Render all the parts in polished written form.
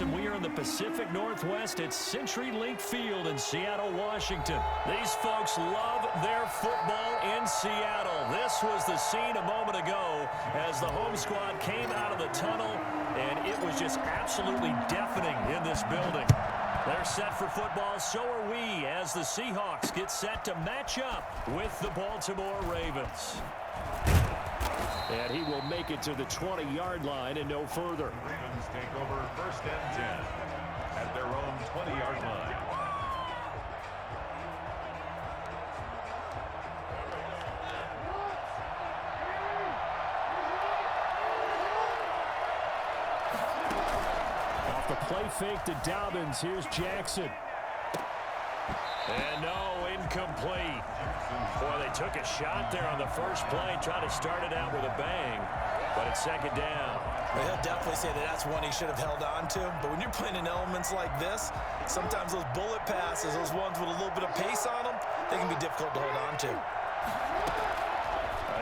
and we are in the Pacific Northwest at CenturyLink Field in Seattle, Washington. These folks love their football in Seattle. This was the scene a moment ago as the home squad came out of the tunnel, and it was just absolutely deafening in this building. They're set for football, so are we, as the Seahawks get set to match up with the Baltimore Ravens. And he will make it to the 20-yard line and no further. Ravens take over 1st and 10 at their own 20-yard line. Off the play fake to Dobbins. Here's Jackson. And no, incomplete. Boy, they took a shot there on the first play, trying to start it out with a bang, but it's 2nd down. Well, he'll definitely say that that's one he should have held on to, but when you're playing in elements like this, sometimes those bullet passes, those ones with a little bit of pace on them, they can be difficult to hold on to.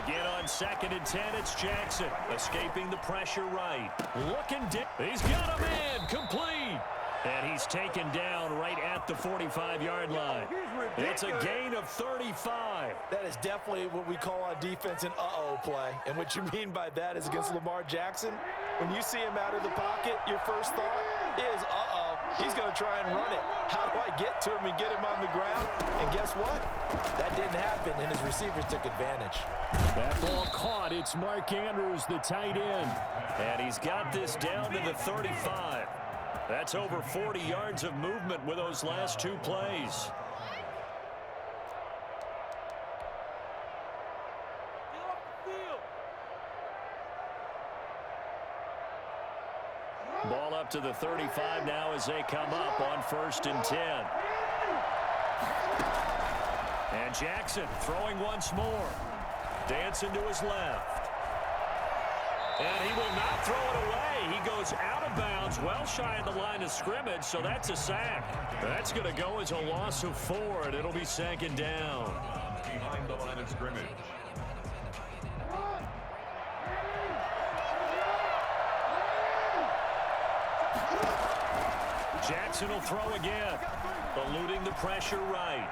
Again on 2nd and 10, it's Jackson, escaping the pressure right. Looking deep. He's got a man, complete. And he's taken down right at the 45-yard line. It's a gain of 35. That is definitely what we call on defense an uh-oh play. And what you mean by that is against Lamar Jackson, when you see him out of the pocket, your first thought is, uh-oh, he's going to try and run it. How do I get to him and get him on the ground? And guess what? That didn't happen, and his receivers took advantage. That ball caught. It's Mark Andrews, the tight end. And he's got this down to the 35. That's over 40 yards of movement with those last 2 plays. Ball up to the 35 now as they come up on 1st and 10. And Jackson throwing once more. Dancing to his left. And he will not throw it away. He goes out of bounds, well shy of the line of scrimmage, so that's a sack. That's going to go as a loss of 4, and it'll be 2nd down. Behind the line of scrimmage. Jackson will throw again, eluding the pressure right.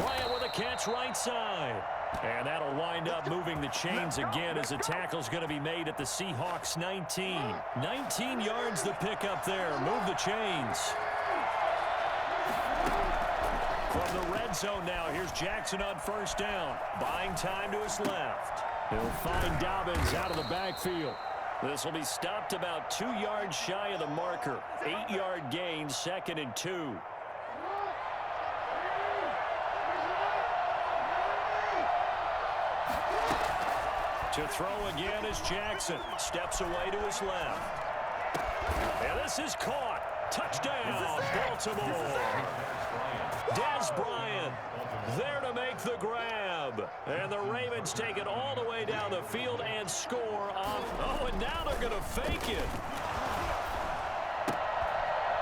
Bryant with a catch right side. And that'll wind up moving the chains again as a tackle's going to be made at the Seahawks 19. 19 yards the pick up there. Move the chains. From the red zone now, here's Jackson on 1st down. Buying time to his left. He'll find Dobbins out of the backfield. This will be stopped about 2 yards shy of the marker. 8-yard gain, 2nd and 2. To throw again is Jackson. Steps away to his left. And this is caught. Touchdown, Baltimore. Dez Bryant there to make the grab. And the Ravens take it all the way down the field and score on. Oh, and now they're going to fake it.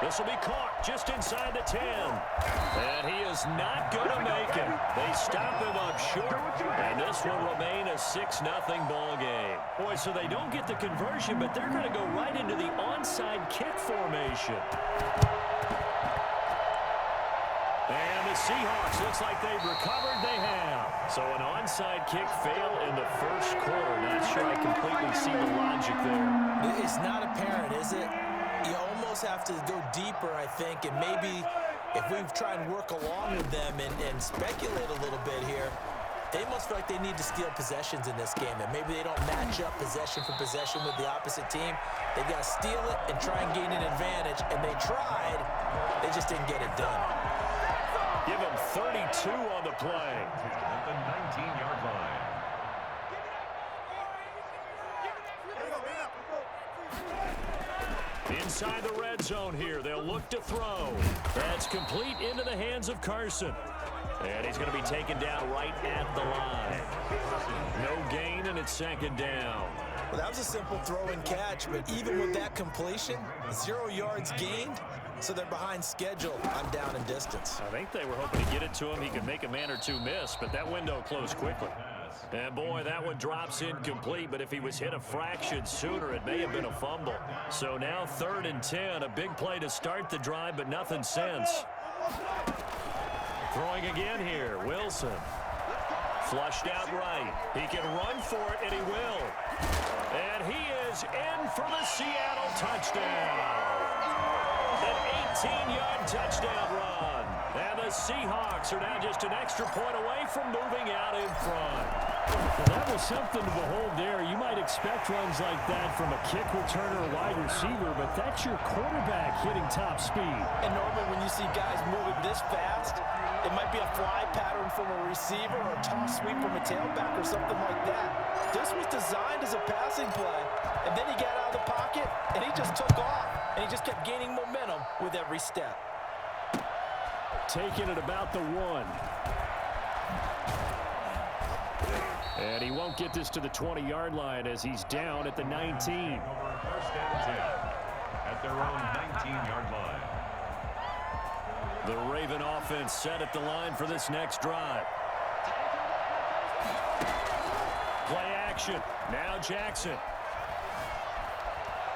This will be caught just inside the 10. And he is not going to make it. They stop him up short. And this will remain a 6-0 ball game. Boy, so they don't get the conversion, but they're going to go right into the onside kick formation. And the Seahawks, looks like they've recovered. They have. So an onside kick fail in the 1st quarter. Not sure I completely see the logic there. It's not apparent, is it? You almost have to go deeper, I think, and maybe if we try and work along with them and speculate a little bit here, they must feel like they need to steal possessions in this game, that maybe they don't match up possession for possession with the opposite team. They've got to steal it and try and gain an advantage, and they tried. They just didn't get it done. Give them 32 on the play. At the 19-yard line. Inside the red zone here, they'll look to throw. That's complete into the hands of Carson. And he's going to be taken down right at the line. No gain, and it's 2nd down. Well, that was a simple throw and catch, but even with that completion, 0 yards gained, so they're behind schedule on down and distance. I think they were hoping to get it to him. He could make a man or two miss, but that window closed quickly. And boy, that one drops incomplete, but if he was hit a fraction sooner, it may have been a fumble. So now 3rd and 10, a big play to start the drive, but nothing since. Throwing again here, Wilson. Flushed out right. He can run for it, and he will. And he is in for the Seattle touchdown. An 18-yard touchdown run. And the Seahawks are now just an extra point away from moving out in front. Well, that was something to behold there. You might expect runs like that from a kick returner or wide receiver, but that's your quarterback hitting top speed. And normally when you see guys moving this fast, it might be a fly pattern from a receiver or a toss sweep from a tailback or something like that. This was designed as a passing play, and then he got out of the pocket, and he just took off, and he just kept gaining momentum with every step. Taking it about the 1. And he won't get this to the 20-yard line as he's down at the 19. First and 10 at their own 19-yard line. The Raven offense set at the line for this next drive. Play action. Now Jackson.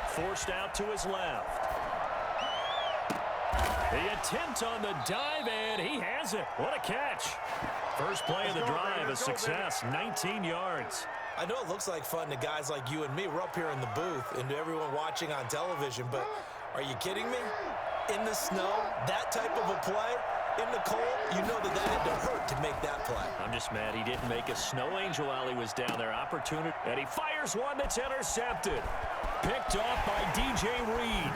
Forced out to his left. The attempt on the dive, and he has it. What a catch. First play of the drive, a success, 19 yards. I know it looks like fun to guys like you and me. We're up here in the booth and to everyone watching on television, but are you kidding me? In the snow, that type of a play, in the cold, you know that had to hurt to make that play. I'm just mad he didn't make a snow angel while he was down there. Opportunity, and he fires one that's intercepted. Picked off by DJ Reed.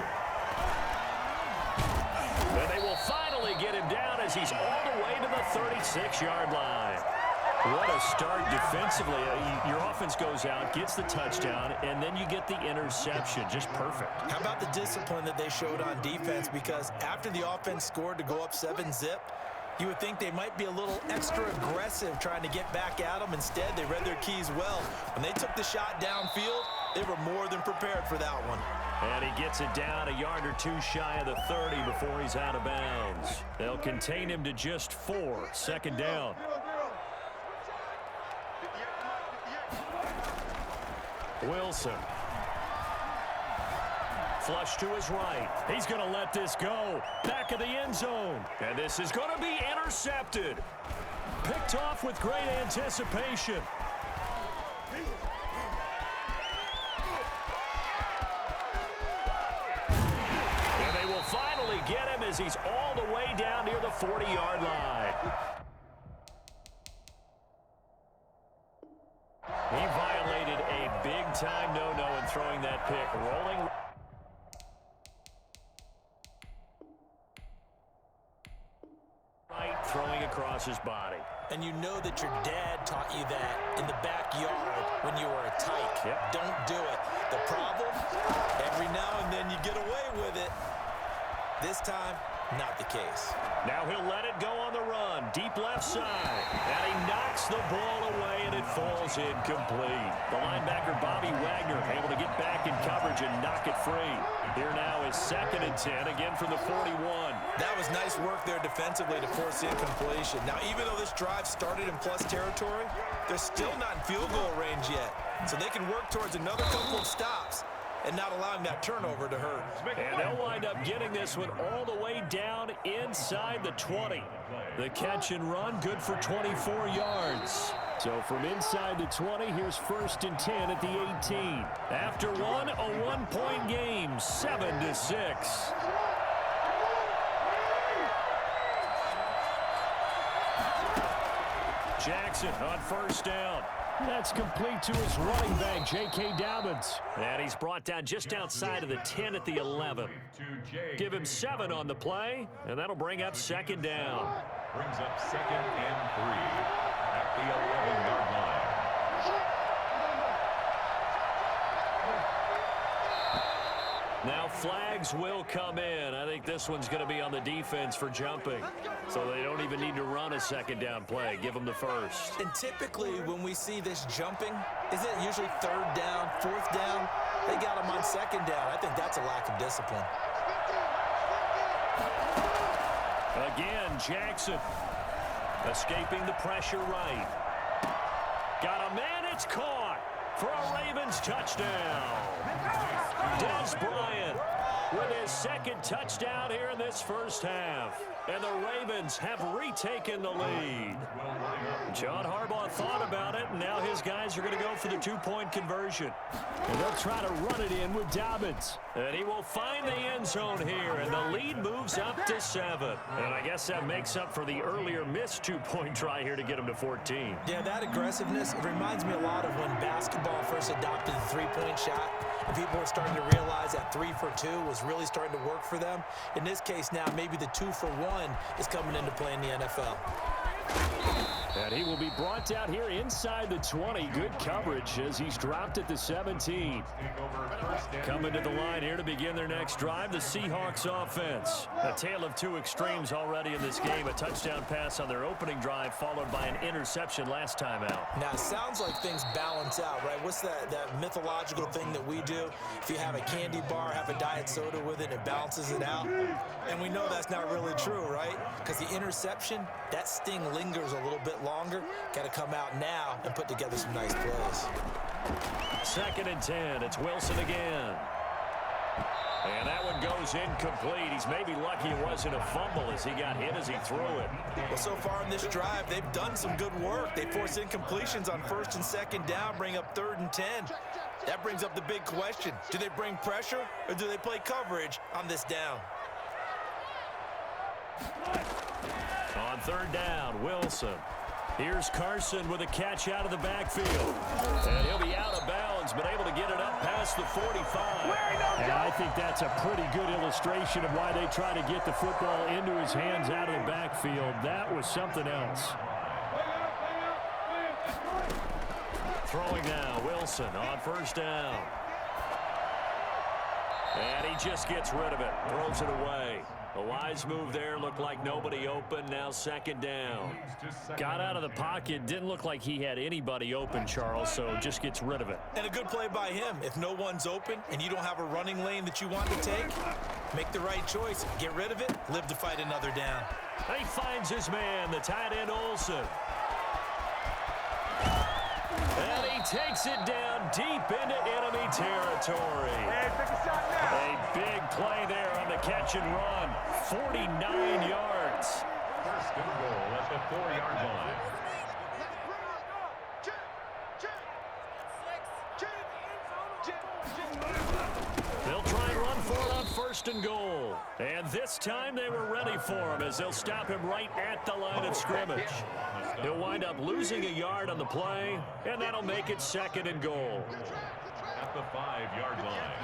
And they will finally get him down as he's all the way to the 36-yard line. What a start defensively. Your offense goes out, gets the touchdown, and then you get the interception. Just perfect. How about the discipline that they showed on defense? Because after the offense scored to go up 7-zip, you would think they might be a little extra aggressive trying to get back at them. Instead, they read their keys well. When they took the shot downfield, they were more than prepared for that one. And he gets it down a yard or two shy of the 30 before he's out of bounds. They'll contain him to just 4. Second down. Wilson. Flush to his right. He's going to let this go. Back of the end zone. And this is going to be intercepted. Picked off with great anticipation. And they will finally get him as he's all the way down near the 40-yard line. He violated a big-time no-no in throwing that pick. Rolling. Right, throwing across his body. And you know that your dad taught you that in the backyard when you were a tyke. Yep. Don't do it. The problem, every now and then you get away with it. This time, not the case. Now he'll let it go on the run. Deep left side. And he knocks the ball away, and it falls incomplete. The linebacker, Bobby Wagner, able to get back in coverage and knock it free. Here now is 2nd and 10, again from the 41. That was nice work there defensively to force the incompletion. Now, even though this drive started in plus territory, they're still not in field goal range yet. So they can work towards another couple of stops and not allowing that turnover to hurt. And they'll wind up getting this one all the way down inside the 20. The catch and run, good for 24 yards. So from inside the 20, here's 1st and 10 at the 18. After one, a one-point game, 7-6. Jackson on 1st down. That's complete to his running back, J.K. Dobbins. And he's brought down just outside of the 10 at the 11. Give him 7 on the play, and that'll bring up 2nd down. Brings up 2nd and 3 at the 11-yard line. Now flags will come in. I think this one's going to be on the defense for jumping. So they don't even need to run a 2nd down play. Give them the 1st. And typically when we see this jumping, is it usually 3rd down, 4th down? They got him on 2nd down. I think that's a lack of discipline. Again, Jackson escaping the pressure right. Got a man, it's caught for a Ravens touchdown. Des Bryant with his second touchdown here in this first half. And the Ravens have retaken the lead. John Harbaugh thought about it, and now his guys are going to go for the two-point conversion. And they'll try to run it in with Dobbins. And he will find the end zone here, and the lead moves up to 7. And I guess that makes up for the earlier missed two-point try here to get him to 14. Yeah, that aggressiveness, it reminds me a lot of when basketball first adopted the three-point shot, and people were starting to realize that 3 for 2 was really starting to work for them. In this case now, maybe the 2 for 1 is coming into play in the NFL. And he will be brought down here inside the 20. Good coverage as he's dropped at the 17. Coming to the line here to begin their next drive, the Seahawks offense. A tale of two extremes already in this game. A touchdown pass on their opening drive, followed by an interception last time out. Now, it sounds like things balance out, right? What's that mythological thing that we do? If you have a candy bar, have a diet soda with it, it balances it out. And we know that's not really true, right? Because the interception, that sting lingers a little bit longer. Got to come out now and put together some nice plays. 2nd and 10. It's Wilson again. And that one goes incomplete. He's maybe lucky it wasn't a fumble as he got hit as he threw it. Well, so far in this drive, they've done some good work. They force incompletions on 1st and 2nd down, bring up 3rd and 10. That brings up the big question. Do they bring pressure or do they play coverage on this down? On 3rd down, Wilson. Here's Carson with a catch out of the backfield. And he'll be out of bounds, but able to get it up past the 45. And I think that's a pretty good illustration of why they try to get the football into his hands out of the backfield. That was something else. Throwing now, Wilson on 1st down. And he just gets rid of it, throws it away. A wise move there, looked like nobody open, now 2nd down. Got out of the pocket, didn't look like he had anybody open, Charles, so just gets rid of it. And a good play by him. If no one's open and you don't have a running lane that you want to take, make the right choice, get rid of it, live to fight another down. He finds his man, the tight end Olsen. And he takes it down deep into enemy territory. A big play there on the catch and run. 49 yards. 1st and goal at the 4-yard line. They'll try and run for it on 1st and goal. And this time they were ready for him as they'll stop him right at the line of scrimmage. He'll wind up losing a yard on the play, and that'll make it 2nd and goal. At the 5-yard line.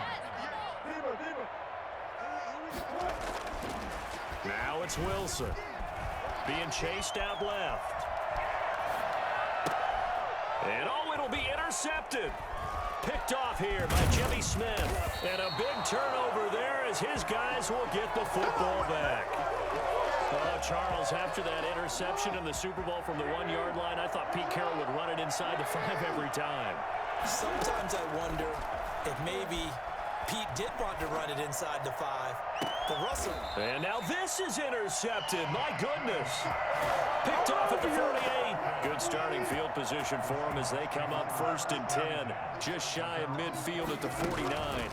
Now it's Wilson. Being chased out left. And oh, it'll be intercepted. Picked off here by Jimmy Smith. And a big turnover there as his guys will get the football back. Oh, Charles, after that interception in the Super Bowl from the 1-yard line, I thought Pete Carroll would run it inside the 5 every time. Sometimes I wonder if maybe Pete did want to run it inside the 5. But Russell. And now this is intercepted. My goodness. Picked off at the 48. Good starting field position for them as they come up 1st and 10. Just shy of midfield at the 49.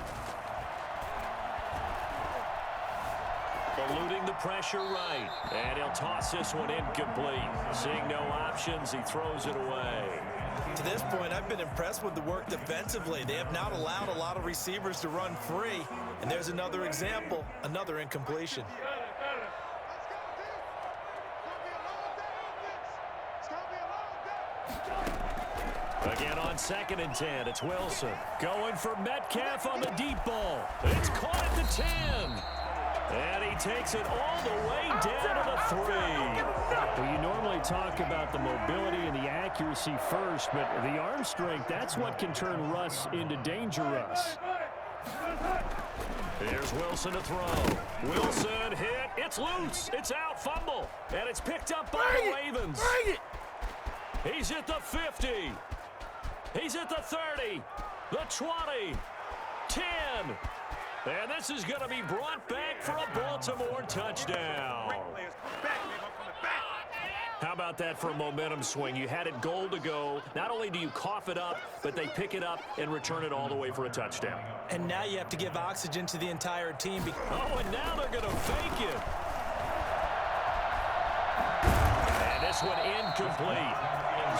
Eluding the pressure right. And he'll toss this one incomplete. Seeing no options, he throws it away. To this point, I've been impressed with the work defensively. They have not allowed a lot of receivers to run free. And there's another example, another incompletion. Again on 2nd and 10, it's Wilson. Going for Metcalf on the deep ball. It's caught at the 10. And he takes it all the way down to the 3. Well, you normally talk about the mobility and the accuracy first, but the arm strength, that's what can turn Russ into danger Russ. Here's Wilson to throw. Wilson hit. It's loose. It's out. Fumble. And it's picked up by the Ravens. He's at the 50. He's at the 30. The 20. 10. And this is going to be brought back for a Baltimore touchdown. How How about that for a momentum swing? You had it goal to go. Not only do you cough it up, but they pick it up and return it all the way for a touchdown. And now you have to give oxygen to the entire team. Oh, and now they're going to fake it. And this one incomplete.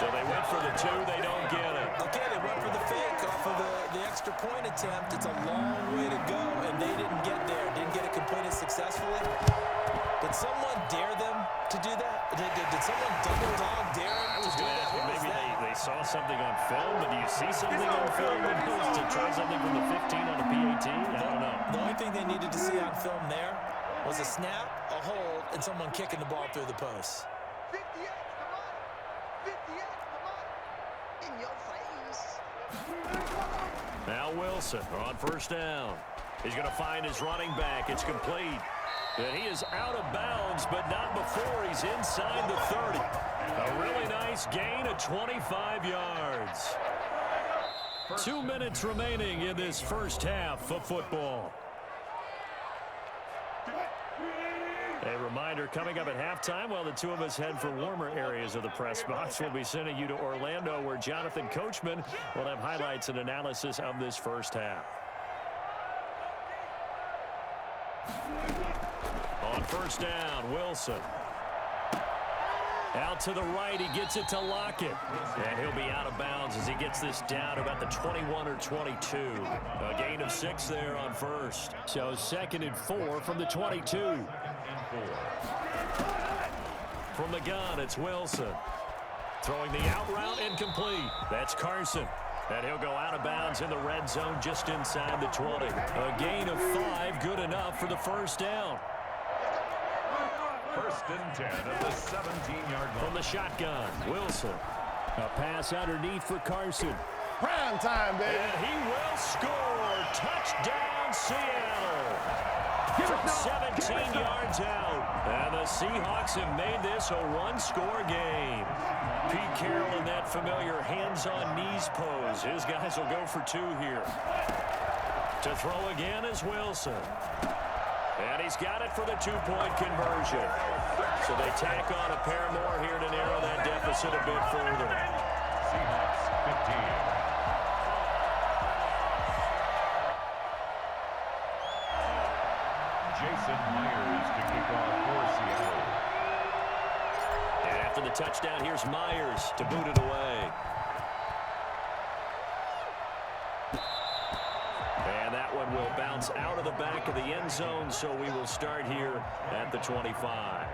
So they went for the 2. They don't get it. Okay, they went for the fake off of the extra point attempt. It's a long way to go, and they didn't get there. Didn't get it completed successfully. Did someone dare them to do that? Did someone double dog dare them to do that? Maybe they saw something on film, but do you see something on film to try something from the 15 on a PAT? I don't know. The only thing they needed to see on film there was a snap, a hold, and someone kicking the ball through the post. Now Wilson on first down. He's going to find his running back. It's complete. And he is out of bounds, but not before he's inside the 30. A really nice gain of 25 yards. 2 minutes remaining in this first half of football. A reminder, coming up at halftime, while the two of us head for warmer areas of the press box, we'll be sending you to Orlando, where Jonathan Coachman will have highlights and analysis of this first half. On first down, Wilson. Out to the right, he gets it to Lockett. And he'll be out of bounds as he gets this down about the 21 or 22. A gain of 6 there on first. So 2nd and 4 from the 22. From the gun, it's Wilson. Throwing the out route, incomplete. That's Carson. And he'll go out of bounds in the red zone just inside the 20. A gain of 5, good enough for the first down. 1st and 10 at the 17-yard line. From the shotgun, Wilson. A pass underneath for Carson. Prime time, baby. And he will score. Touchdown, Seattle. From 17 yards out. And the Seahawks have made this a one-score game. Pete Carroll in that familiar hands-on-knees pose. His guys will go for 2 here. To throw again is Wilson. And he's got it for the 2-point conversion. So they tack on a pair more here to narrow that deficit a bit further. Seahawks 15. Jason Myers to kick off for Seattle. And after the touchdown, here's Myers to boot it away. And that one will bounce out of the back of the end zone, so we will start here at the 25.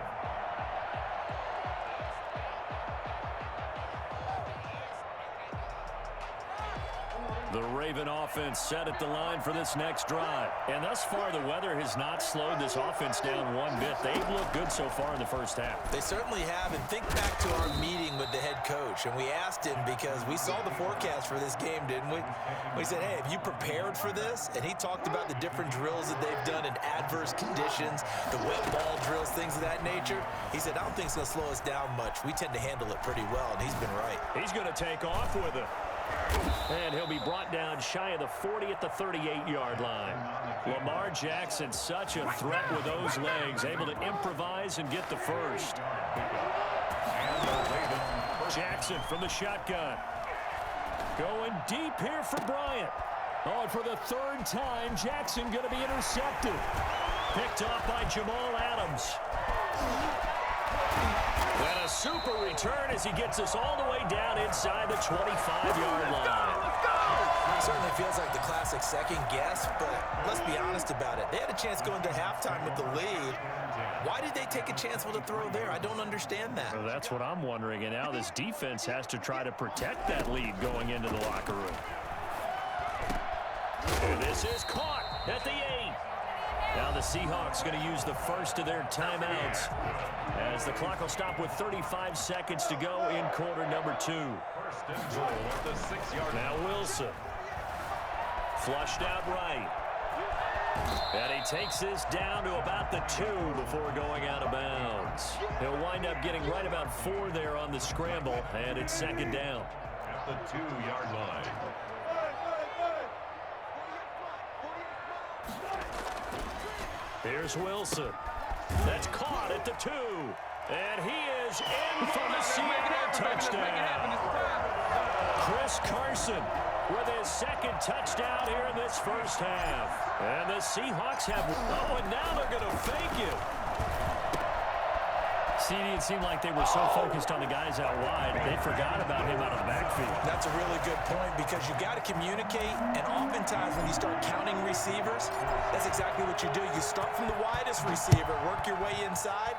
The Raven offense set at the line for this next drive. And thus far, the weather has not slowed this offense down one bit. They've looked good so far in the first half. They certainly have. And think back to our meeting with the head coach. And we asked him, because we saw the forecast for this game, didn't we? We said, hey, have you prepared for this? And he talked about the different drills that they've done in adverse conditions, the wet ball drills, things of that nature. He said, I don't think it's going to slow us down much. We tend to handle it pretty well, and he's been right. He's going to take off with it. And he'll be brought down shy of the 40 at the 38-yard line. Lamar Jackson, such a threat with those legs, able to improvise and get the first. Jackson from the shotgun. Going deep here for Bryant. Oh, and for the 3rd time, Jackson going to be intercepted. Picked off by Jamal Adams. And a super return as he gets us all the way down inside the 25-yard line. It certainly feels like the classic second guess, but let's be honest about it. They had a chance going to halftime with the lead. Why did they take a chance with a throw there? I don't understand that. Well, that's what I'm wondering, and now this defense has to try to protect that lead going into the locker room. And this is caught at the 8. Now the Seahawks going to use the first of their timeouts as the clock will stop with 35 seconds to go in quarter number 2. 1st and goal at the 6-yard line. Now Wilson. Flushed out right. And he takes this down to about the 2 before going out of bounds. He'll wind up getting right about 4 there on the scramble, and it's 2nd down. At the 2-yard line. Here's Wilson. That's caught at the 2. And he is in for the Seattle touchdown. Chris Carson with his second touchdown here in this first half. And the Seahawks have... Oh, and now they're going to fake it. CD, it seemed like they were so focused on the guys out wide, they forgot about him out of the backfield. That's a really good point because you got to communicate, and oftentimes when you start counting receivers, that's exactly what you do. You start from the widest receiver, work your way inside.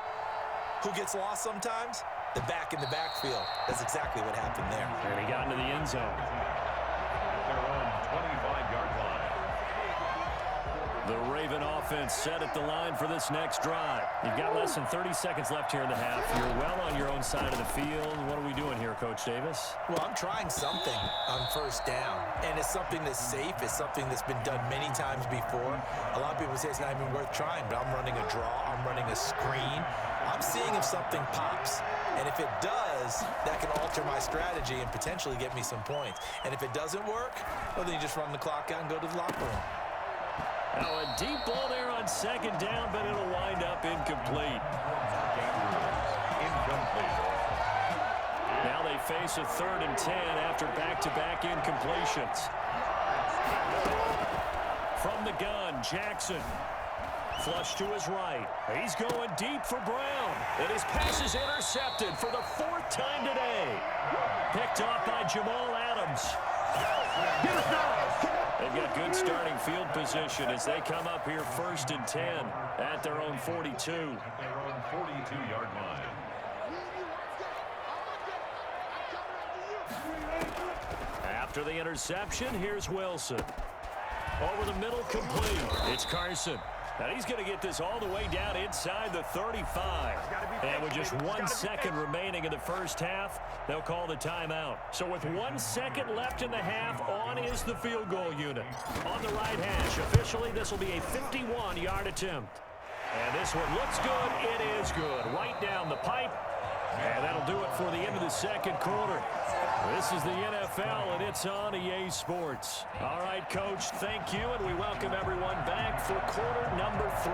Who gets lost sometimes? The back in the backfield. That's exactly what happened there. And he got into the end zone. Their own 25-yard line. The Raven offense set at the line for this next drive. You've got less than 30 seconds left here in the half. You're well on your own side of the field. What are we doing here, Coach Davis? Well, I'm trying something on first down, and it's something that's safe. It's something that's been done many times before. A lot of people say it's not even worth trying, but I'm running a draw. I'm running a screen. I'm seeing if something pops, and if it does, that can alter my strategy and potentially get me some points. And if it doesn't work, well, then you just run the clock out and go to the locker room. Now a deep ball there on second down, but it'll wind up incomplete. Now they face a 3rd and 10 after back-to-back incompletions. From the gun, Jackson. Flush to his right. He's going deep for Brown. And his pass is intercepted for the 4th time today. Picked off by Jamal Adams. They've got good starting field position as they come up here 1st and 10 at their own 42. Their own 42-yard line. After the interception, here's Wilson. Over the middle, complete. It's Carson. And he's going to get this all the way down inside the 35. And with just 1 second remaining in the first half, they'll call the timeout. So with 1 second left in the half, on is the field goal unit. On the right hash, officially, this will be a 51-yard attempt. And this one looks good. It is good. Right down the pipe. And that'll do it for the end of the second quarter. This is the NFL, and it's on EA Sports. All right, Coach, thank you, and we welcome everyone back for quarter number 3.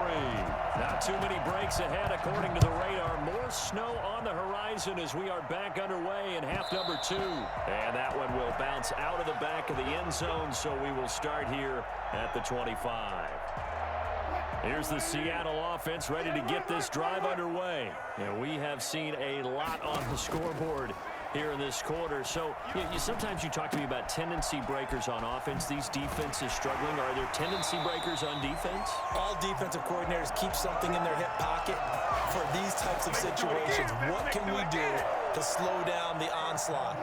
Not too many breaks ahead, according to the radar. More snow on the horizon as we are back underway in half number 2. And that one will bounce out of the back of the end zone, so we will start here at the 25. Here's the Seattle offense ready to get this drive underway. And we have seen a lot on the scoreboard here in this quarter. So sometimes you talk to me about tendency breakers on offense. These defenses struggling. Are there tendency breakers on defense? All defensive coordinators keep something in their hip pocket for these types of situations. What can we do to slow down the onslaught?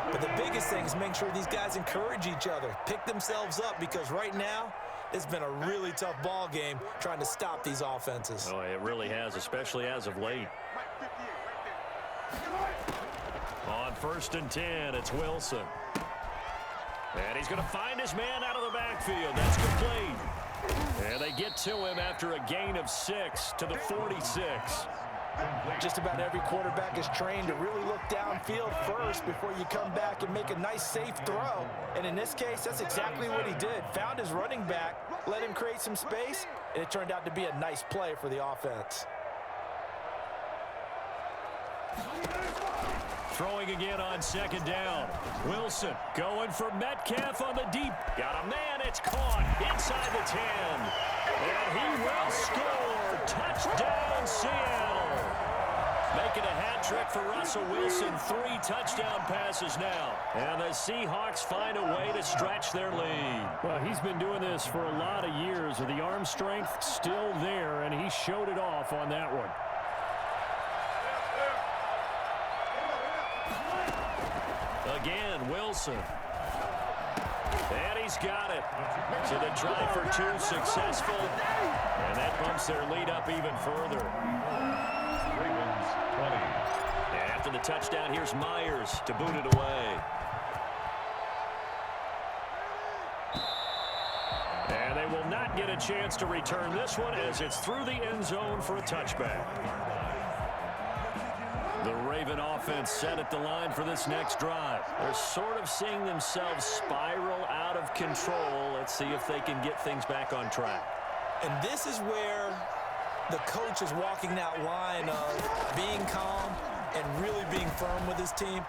But the biggest thing is make sure these guys encourage each other, pick themselves up, because right now, it's been a really tough ball game trying to stop these offenses. Oh, it really has, especially as of late. On 1st and 10, it's Wilson. And he's going to find his man out of the backfield. That's complete. And they get to him after a gain of 6 to the 46. Just about every quarterback is trained to really look downfield first before you come back and make a nice, safe throw. And in this case, that's exactly what he did. Found his running back, let him create some space, and it turned out to be a nice play for the offense. Throwing again on 2nd down. Wilson going for Metcalf on the deep. Got a man. It's caught inside the 10. And he will score. Touchdown, Seattle. Making a hat trick for Russell Wilson. 3 touchdown passes now. And the Seahawks find a way to stretch their lead. Well, he's been doing this for a lot of years. With the arm strength still there, and he showed it off on that one. Again, Wilson. And he's got it. So the try for 2 successful. And that bumps their lead up even further. Ravens 20. And after the touchdown, here's Myers to boot it away. And they will not get a chance to return this one as it's through the end zone for a touchback. The Raven offense set at the line for this next drive. They're sort of seeing themselves spiral out of control. Let's see if they can get things back on track. And this is where the coach is walking that line of being calm and really being firm with his team.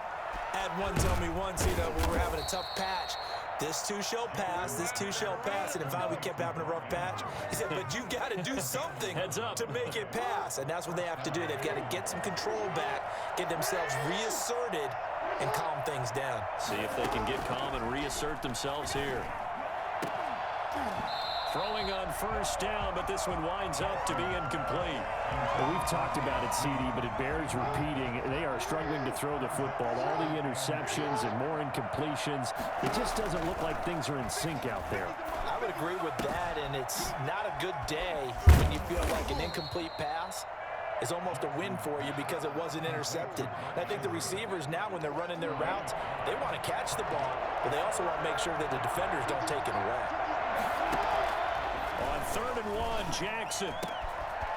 I had one tell me once, we were having a tough patch. This too shall pass, this too shall pass. And finally, we kept having a rough patch. He said, but you got to do something to make it pass. And that's what they have to do. They've got to get some control back, get themselves reasserted, and calm things down. See if they can get calm and reassert themselves here. Throwing on first down, but this one winds up to be incomplete. Well, we've talked about it, CD, but it bears repeating. They are struggling to throw the football. All the interceptions and more incompletions. It just doesn't look like things are in sync out there. I would agree with that, and it's not a good day when you feel like an incomplete pass is almost a win for you because it wasn't intercepted. And I think the receivers now, when they're running their routes, they want to catch the ball, but they also want to make sure that the defenders don't take it away. On 3rd and 1, Jackson.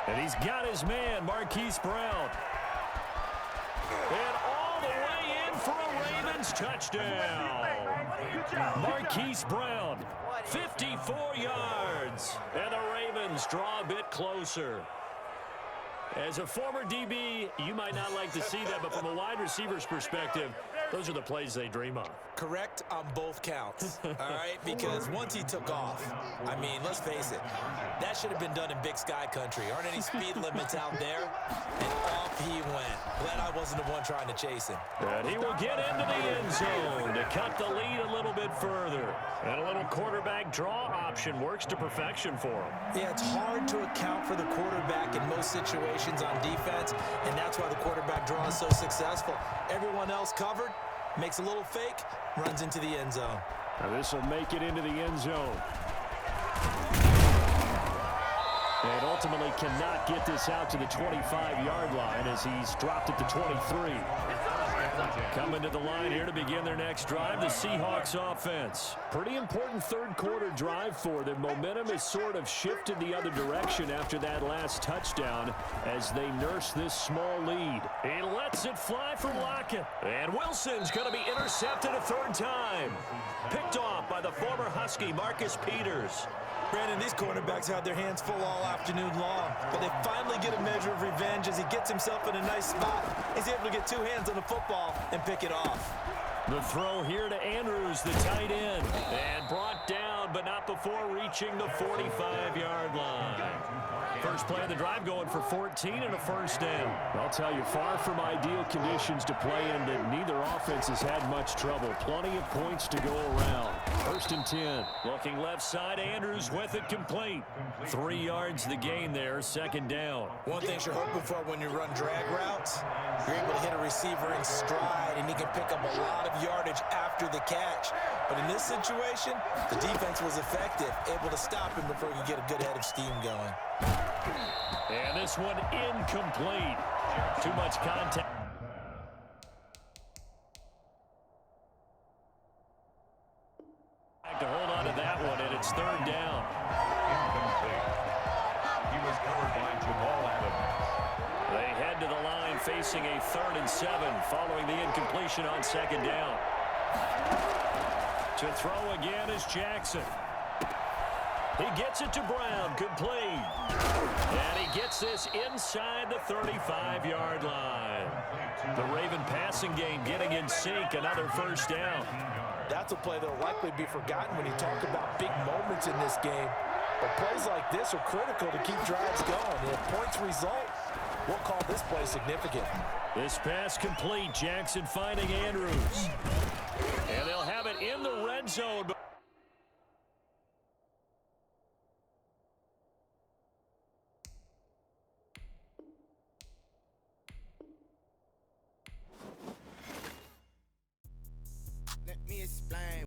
And he's got his man, Marquise Brown. And all the way in for a Ravens touchdown. Marquise Brown, 54 yards. And the Ravens draw a bit closer. As a former DB, you might not like to see that, but from a wide receiver's perspective, those are the plays they dream of. Correct on both counts, all right? Because once he took off, I mean, let's face it, that should have been done in Big Sky country. Aren't any speed limits out there? And off he went. Glad I wasn't the one trying to chase him. And he will get into the end zone to cut the lead a little bit further. And a little quarterback draw option works to perfection for him. Yeah, it's hard to account for the quarterback in most situations on defense, and that's why the quarterback draw is so successful. Everyone else covered, makes a little fake, runs into the end zone. Now this will make it into the end zone. And ultimately cannot get this out to the 25-yard line as he's dropped at the 23. Coming to the line here to begin their next drive, the Seahawks offense. Pretty important third-quarter drive for them. Momentum has sort of shifted the other direction after that last touchdown as they nurse this small lead. He lets it fly from Lockett. And Wilson's going to be intercepted a third time. Picked off by the former Husky, Marcus Peters. Brandon, these cornerbacks had their hands full all afternoon long, but they finally get a measure of revenge as he gets himself in a nice spot. He's able to get two hands on the football and pick it off. The throw here to Andrews, the tight end, and brought down, but not before reaching the 45-yard line. First play of the drive going for 14 and a first down. I'll tell you, far from ideal conditions to play in, that neither offense has had much trouble. Plenty of points to go around. 1st and 10. Looking left side, Andrews with it complete. 3 yards the gain there, 2nd down. One thing you're hoping for when you run drag routes, you're able to hit a receiver in stride, and he can pick up a lot of yardage after the catch. But in this situation, the defense was effective, able to stop him before he could get a good head of steam going. And this one incomplete. Too much contact. To hold on to that one, and it's 3rd down. Incomplete. He was covered by Jamal Adams. They head to the line facing a 3rd and 7 following the incompletion on 2nd down. To throw again is Jackson. He gets it to Brown, complete. And he gets this inside the 35-yard line. The Raven passing game getting in sync, another first down. That's a play that will likely be forgotten when you talk about big moments in this game. But plays like this are critical to keep drives going. And if points result, we'll call this play significant. This pass complete. Jackson finding Andrews. And they'll have it in the red zone. Let me explain.